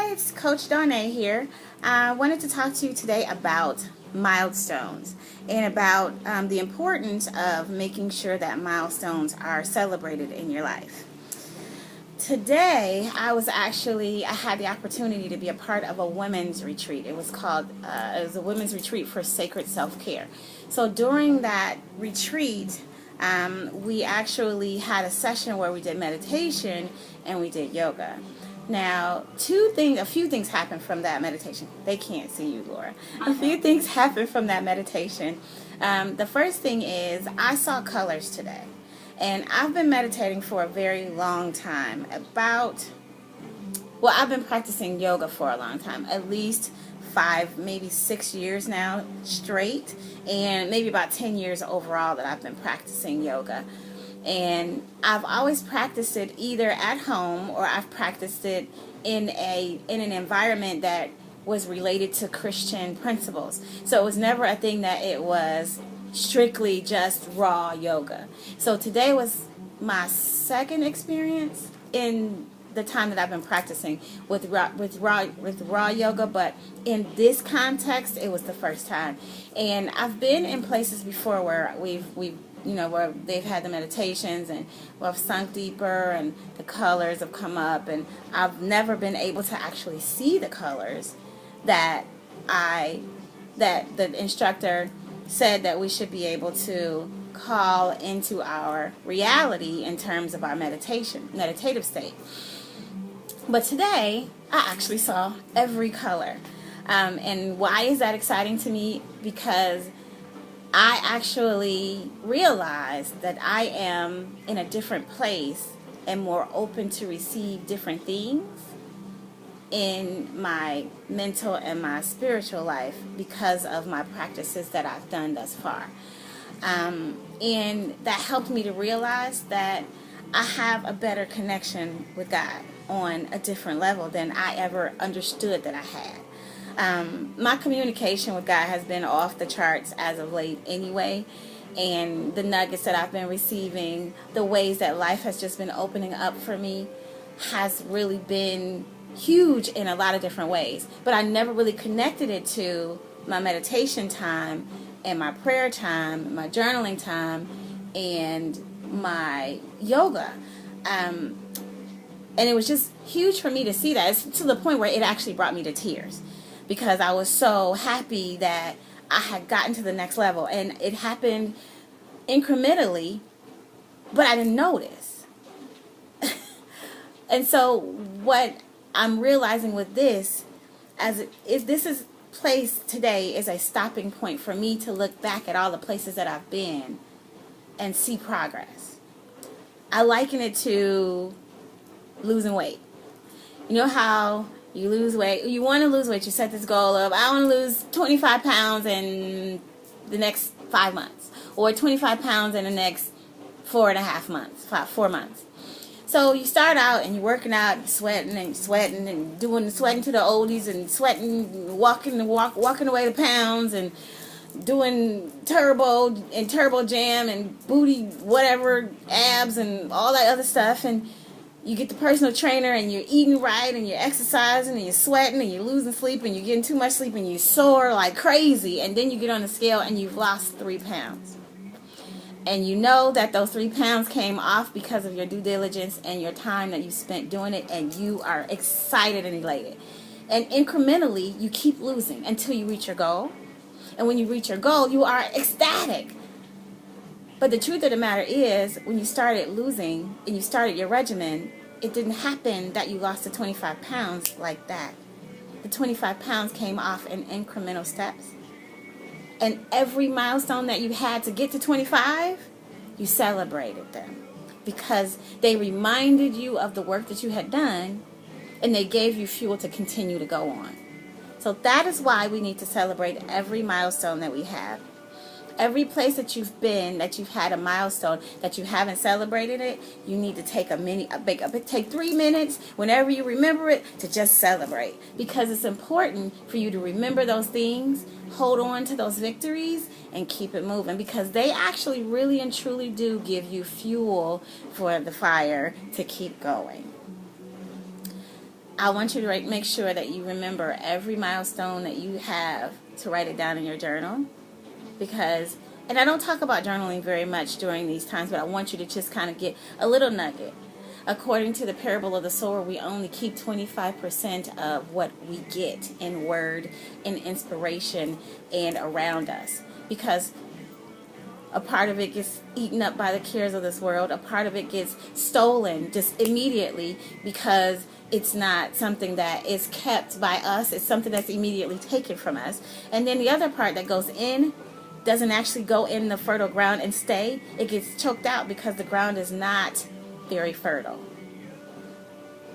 Hi, it's Coach Donnay here. I wanted to talk to you today about milestones and about the importance of making sure that milestones are celebrated in your life. Today, I had the opportunity to be a part of a women's retreat. It was a women's retreat for sacred self-care. So during that retreat, we actually had a session where we did meditation and we did yoga. Now, a few things happened from that meditation. They can't see you, Laura. A few things happened from that meditation. The first thing is I saw colors today. And I've been meditating for a very long time. I've been practicing yoga for a long time. At least 5, maybe 6 years now straight. And maybe about 10 years overall that I've been practicing yoga. And I've always practiced it either at home or I've practiced it in an environment that was related to Christian principles. So it was never a thing that it was strictly just raw yoga. So today was my second experience in the time that I've been practicing with raw yoga, but in this context, it was the first time. And I've been in places before where where they've had the meditations and we've sunk deeper and the colors have come up, and I've never been able to actually see the colors that the instructor said that we should be able to call into our reality in terms of our meditative state. But today, I actually saw every color. And why is that exciting to me? Because I actually realized that I am in a different place and more open to receive different things in my mental and my spiritual life because of my practices that I've done thus far. And that helped me to realize that I have a better connection with God on a different level than I ever understood that I had. My communication with God has been off the charts as of late anyway, and the nuggets that I've been receiving, the ways that life has just been opening up for me has really been huge in a lot of different ways. But I never really connected it to my meditation time and my prayer time, my journaling time, and my yoga. And it was just huge for me to see that. It's to the point where it actually brought me to tears because I was so happy that I had gotten to the next level. And it happened incrementally, but I didn't notice. And so what I'm realizing with this, this is place today is a stopping point for me to look back at all the places that I've been and see progress. I liken it to losing weight. You know how you lose weight, you want to lose weight, you set this goal of, I want to lose 25 pounds in the next 5 months, or 25 pounds in the next 4.5 months, 4 months. So you start out and you're working out, sweating and sweating to the oldies and sweating, walking away the pounds and doing turbo jam and booty, whatever, abs and all that other stuff. And you get the personal trainer and you're eating right and you're exercising and you're sweating and you're losing sleep and you're getting too much sleep and you sore like crazy. And then you get on the scale and you've lost 3 pounds. And you know that those 3 pounds came off because of your due diligence and your time that you spent doing it, and you are excited and elated. And incrementally, you keep losing until you reach your goal. And when you reach your goal, you are ecstatic. But the truth of the matter is, when you started losing and you started your regimen, it didn't happen that you lost the 25 pounds like that. The 25 pounds came off in incremental steps. And every milestone that you had to get to 25, you celebrated them because they reminded you of the work that you had done, and they gave you fuel to continue to go on. So that is why we need to celebrate every milestone that we have. Every place that you've been, that you've had a milestone, that you haven't celebrated it, you need to take take 3 minutes whenever you remember it to just celebrate. Because it's important for you to remember those things, hold on to those victories, and keep it moving. Because they actually really and truly do give you fuel for the fire to keep going. I want you to make sure that you remember every milestone that you have, to write it down in your journal. Because, and I don't talk about journaling very much during these times, but I want you to just kind of get a little nugget. According to the parable of the sower, we only keep 25% of what we get in word, in inspiration, and around us. Because a part of it gets eaten up by the cares of this world. A part of it gets stolen just immediately, because it's not something that is kept by us. It's something that's immediately taken from us. And then the other part that goes in doesn't actually go in the fertile ground and stay. It gets choked out because the ground is not very fertile.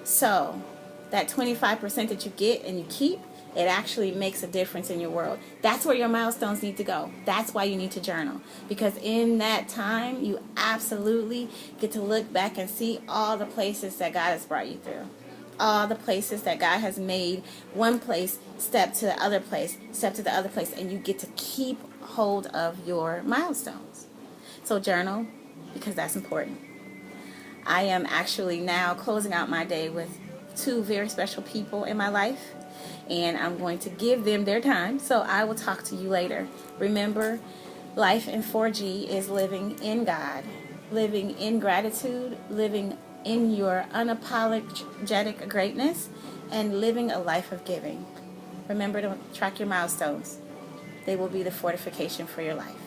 So that 25% that you get and you keep, it actually makes a difference in your world. That's where your milestones need to go. That's why you need to journal. Because in that time, you absolutely get to look back and see all the places that God has brought you through. All the places that God has made one place step to the other place, step to the other place. And you get to keep hold of your milestones. So journal, because that's important. I am actually now closing out my day with 2 very special people in my life, and I'm going to give them their time, so I will talk to you later. Remember, life in 4G is living in God, living in gratitude, living in your unapologetic greatness, and living a life of giving. Remember to track your milestones. They will be the fortification for your life.